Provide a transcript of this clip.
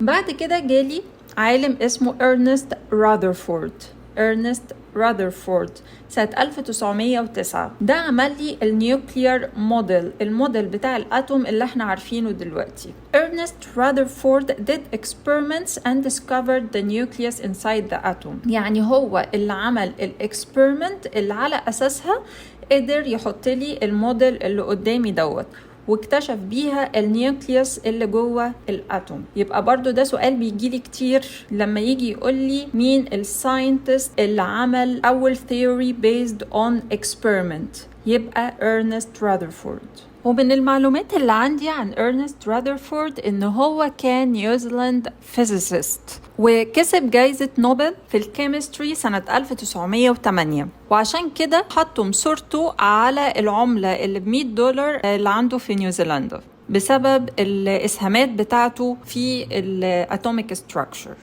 بعد كده جالي عالم اسمه إرنست راذرفورد سنة 1909. ده عمل لي النيوكلير موديل، الموديل بتاع الأتوم اللي احنا عارفينه دلوقتي. Ernest Rutherford did experiments and discovered the nucleus inside the atom. يعني هو اللي عمل الاكسبيرمنت اللي على أساسها قدر يحط لي الموديل اللي قدامي دوت، واكتشف بيها النيوكليوس اللي جوه الاتوم. يبقى برضو ده سؤال بيجيلي كتير لما يجي يقول لي مين الساينتست اللي عمل اول theory based on experiment، يبقى إرنست راذرفورد. ومن المعلومات اللي عندي عن إرنست راذرفورد إن هو كان نيوزيلاند فيزيست، وكسب جايزة نوبل في الكيمستري سنة 1908، وعشان كده حطوا صورته على العملة اللي $100 اللي عنده في نيوزيلندا بسبب الإسهامات بتاعته في الاتوميك ستراكشر.